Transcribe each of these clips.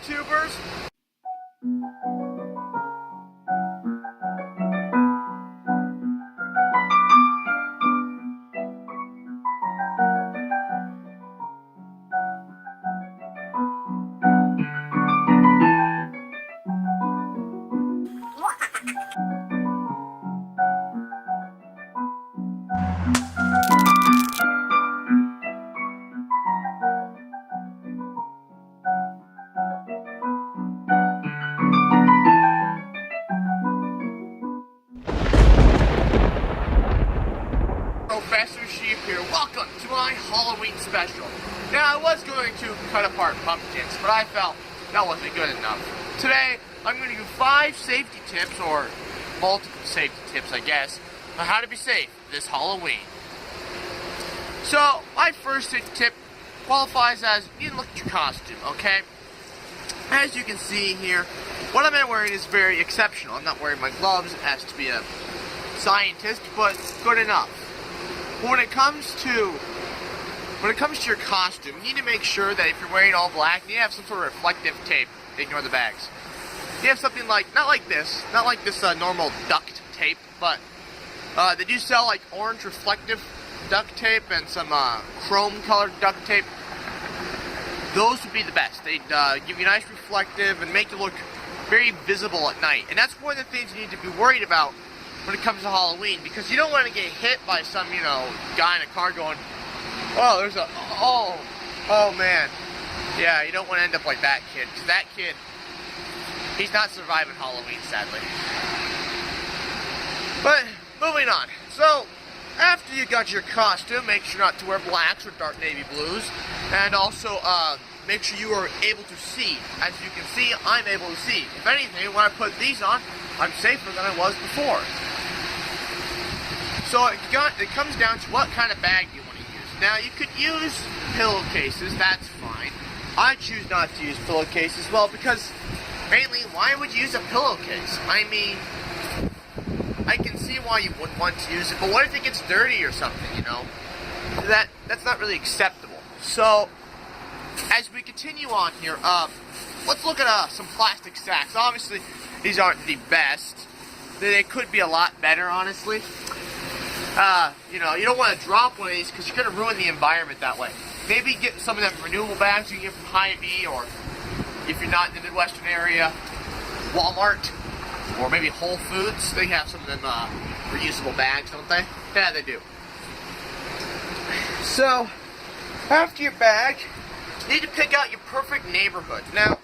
YouTubers? Professor Sheep here. Welcome to my Halloween special. Now, I was going to cut apart pumpkins, but I felt that wasn't good enough. Today, I'm going to give 5 safety tips, or multiple safety tips, I guess, on how to be safe this Halloween. So, my first safety tip qualifies as you need to look at your costume, okay? As you can see here, what I'm wearing is very exceptional. I'm not wearing my gloves. It has to be a scientist, but good enough. But when it comes to your costume, you need to make sure that if you're wearing all black, you have some sort of reflective tape. Ignore the bags. You have something like, not like this normal duct tape, but they do sell like orange reflective duct tape and some chrome colored duct tape. Those would be the best. They'd give you a nice reflective and make you look very visible at night. And that's one of the things you need to be worried about when it comes to Halloween, because you don't want to get hit by some, guy in a car going, oh man. Yeah, you don't want to end up like that kid, because that kid, he's not surviving Halloween, sadly. But, moving on. So, after you got your costume, make sure not to wear blacks or dark navy blues, and also, make sure you are able to see. As you can see, I'm able to see. If anything, when I put these on, I'm safer than I was before. So it comes down to what kind of bag you want to use. Now, you could use pillowcases, that's fine. I choose not to use pillowcases, well, because mainly, why would you use a pillowcase? I mean, I can see why you wouldn't want to use it, but what if it gets dirty or something, That's not really acceptable. So, as we continue on here, let's look at some plastic sacks. Obviously, these aren't the best. They could be a lot better, honestly. You don't want to drop one of these because you're going to ruin the environment that way. Maybe get some of them renewable bags you can get from Hy-Vee, or if you're not in the Midwestern area, Walmart, or maybe Whole Foods. They have some of them reusable bags, don't they? Yeah, they do. So, after your bag, you need to pick out your perfect neighborhood. Now,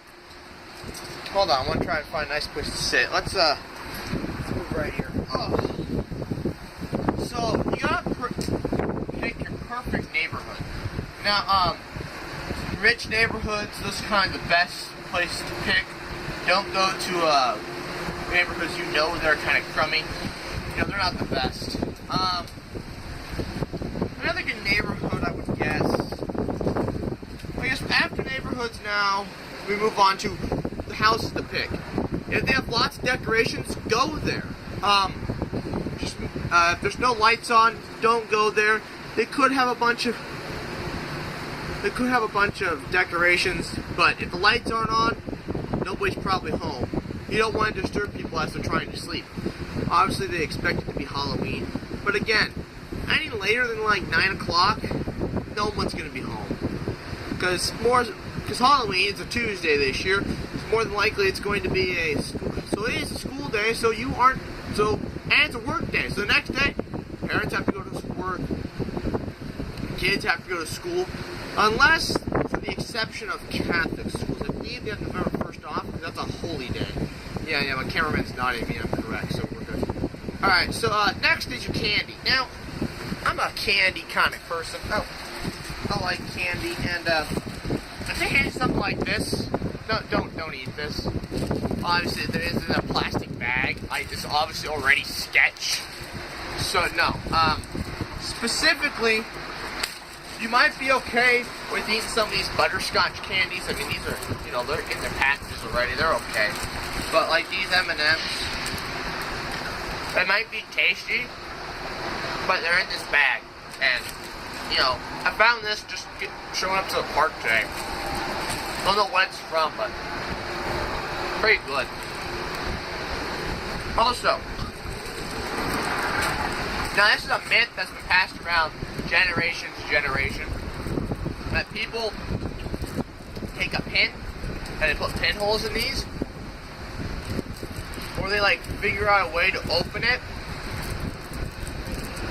hold on, I want to try and find a nice place to sit. Let's move right here. Oh. So, you gotta pick your perfect neighborhood. Now, rich neighborhoods, those are kind of the best place to pick. Don't go to neighborhoods they're kind of crummy. They're not the best. Another good neighborhood, I would guess. I guess after neighborhoods now, we move on to the houses to pick. If they have lots of decorations, go there. If there's no lights on, don't go there. They could have a bunch of decorations, but if the lights aren't on, nobody's probably home. You don't want to disturb people as they're trying to sleep. Obviously, they expect it to be Halloween, but again, any later than like 9 o'clock, no one's going to be home. Because Halloween is a Tuesday this year, so more than likely it's going to be so it is a school day, and it's a work day. So the next day, parents have to go to work, kids have to go to school, unless, for the exception of Catholic schools. I believe they have November 1st off, because that's a holy day. Yeah, my cameraman's nodding me, I'm correct, so we're good. Alright, so next is your candy. Now, I'm a candy kind of person. I like candy, and if they hand you something like this, don't eat this. Obviously, there isn't a plastic bag. It's obviously already sketch. So, no. Specifically, you might be okay with eating some of these butterscotch candies. I mean, these are, they're in their packages already. They're okay. But, like these M&Ms, they might be tasty, but they're in this bag. And, I found this just showing up to the park today. Don't know what it's from, but pretty good. Also, now this is a myth that's been passed around generation to generation, that people take a pin and they put pinholes in these, or they like figure out a way to open it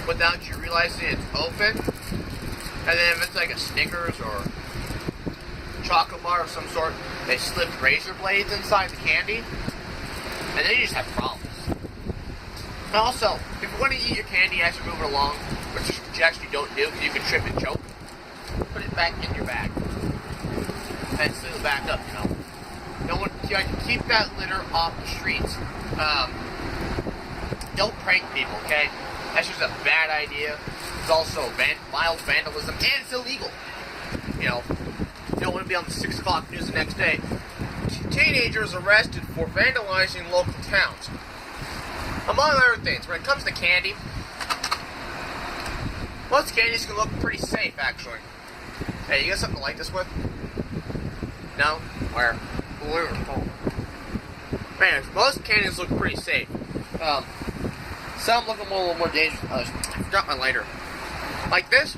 without you realizing it's open, and then if it's like a Snickers or chocolate bar of some sort, they slip razor blades inside the candy, and then you just have problems. And also, if you want to eat your candy as you move it along, which I suggest you don't do because you can trip and choke, put it back in your bag and seal it back up. Don't want you have to keep that litter off the streets. Don't prank people, okay? That's just a bad idea. It's also mild vandalism, and it's illegal. You don't want to be on the 6 o'clock news the next day. Teenagers arrested for vandalizing local towns. Among other things, when it comes to candy, most candies can look pretty safe, actually. Hey, you got something to light this with? No? Where? Man, most candies look pretty safe. Some look a little more dangerous. I forgot my lighter. Like this,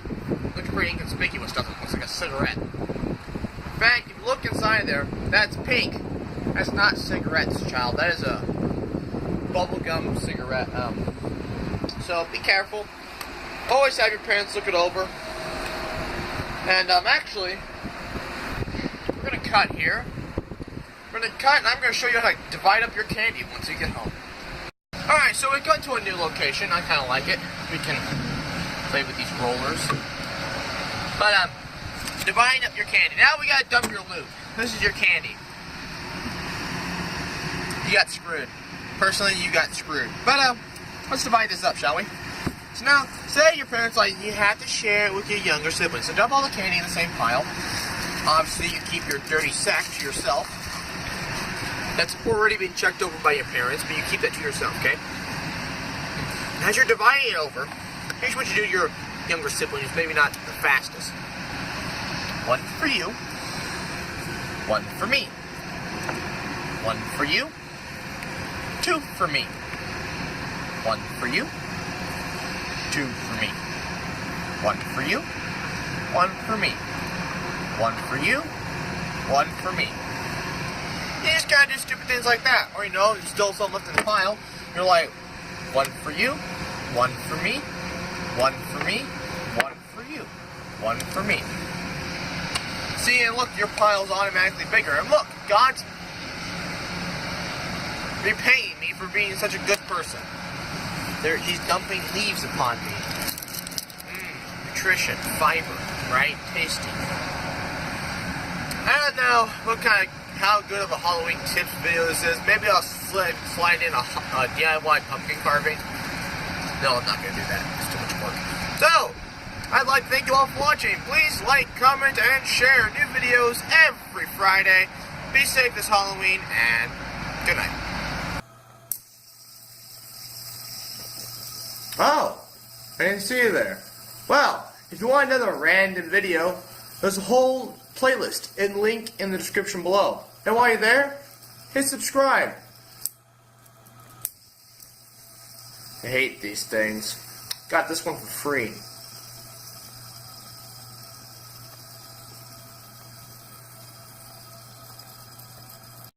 looks pretty inconspicuous, doesn't it? Looks like a cigarette. In fact, if you look inside there, that's pink. That's not cigarettes, child. That is a bubblegum cigarette. So be careful. Always have your parents look it over. And actually, we're gonna cut here. We're gonna cut, and I'm gonna show you how to divide up your candy once you get home. All right, so we got to a new location. I kind of like it. We can play with these rollers. But dividing up your candy. Now we gotta dump your loot. This is your candy. You got screwed. Personally, you got screwed. But let's divide this up, shall we? So now, say your parents like you have to share it with your younger siblings. So dump all the candy in the same pile. Obviously, you keep your dirty sack to yourself. That's already been checked over by your parents, but you keep that to yourself, okay? As you're dividing it over, here's what you do to your younger siblings, maybe not the fastest. One for you. One for me. One for you. Two for me. One for you. Two for me. One for you. One for me. One for you. One for me. You just gotta do stupid things like that. Or there's still some left in the pile. You're like, one for you. One for me. One for me. One for you. One for me. See, and look, your pile's automatically bigger. And look, God's repaying me for being such a good person. He's dumping leaves upon me. Nutrition, fiber, right? Tasty. I don't know how good of a Halloween tips video this is. Maybe I'll slide in a DIY pumpkin carving. No, I'm not going to do that. It's too much work. So, I'd like to thank you all for watching. Please like, comment, and share new videos every Friday. Be safe this Halloween, and good night. Oh, I didn't see you there. Well, if you want another random video, there's a whole playlist and link in the description below. And while you're there, hit subscribe. I hate these things. Got this one for free.